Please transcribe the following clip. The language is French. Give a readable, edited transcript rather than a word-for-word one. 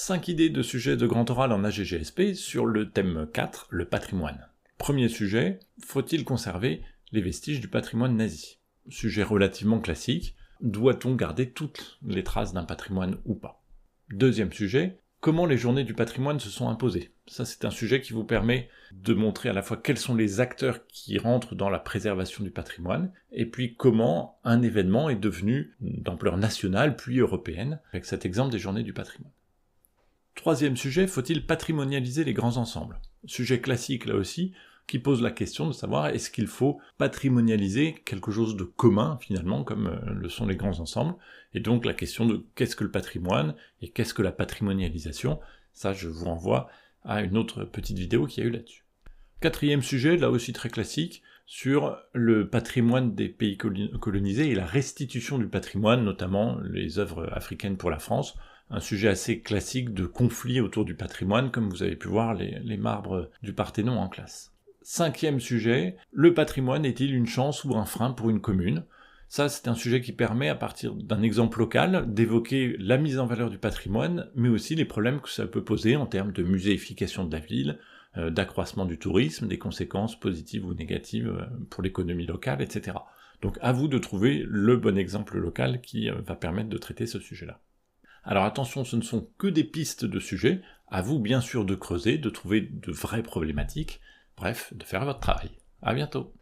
5 idées de sujets de grand oral en AGGSP sur le thème 4, le patrimoine. Premier sujet, faut-il conserver les vestiges du patrimoine nazi? Sujet relativement classique, doit-on garder toutes les traces d'un patrimoine ou pas? Deuxième sujet, comment les journées du patrimoine se sont imposées? Ça, c'est un sujet qui vous permet de montrer à la fois quels sont les acteurs qui rentrent dans la préservation du patrimoine, et puis comment un événement est devenu d'ampleur nationale puis européenne, avec cet exemple des journées du patrimoine. Troisième sujet, faut-il patrimonialiser les grands ensembles? Sujet classique là aussi, qui pose la question de savoir est-ce qu'il faut patrimonialiser quelque chose de commun finalement, comme le sont les grands ensembles, et donc la question de qu'est-ce que le patrimoine et qu'est-ce que la patrimonialisation, ça je vous renvoie à une autre petite vidéo qu'il y a eu là-dessus. Quatrième sujet, là aussi très classique, sur le patrimoine des pays colonisés et la restitution du patrimoine, notamment les œuvres africaines pour la France, un sujet assez classique de conflit autour du patrimoine, comme vous avez pu voir les marbres du Parthénon en classe. Cinquième sujet, le patrimoine est-il une chance ou un frein pour une commune? Ça, c'est un sujet qui permet, à partir d'un exemple local, d'évoquer la mise en valeur du patrimoine, mais aussi les problèmes que ça peut poser en termes de muséification de la ville, d'accroissement du tourisme, des conséquences positives ou négatives pour l'économie locale, etc. Donc à vous de trouver le bon exemple local qui va permettre de traiter ce sujet-là. Alors attention, ce ne sont que des pistes de sujets, à vous bien sûr de creuser, de trouver de vraies problématiques, bref, de faire votre travail. À bientôt.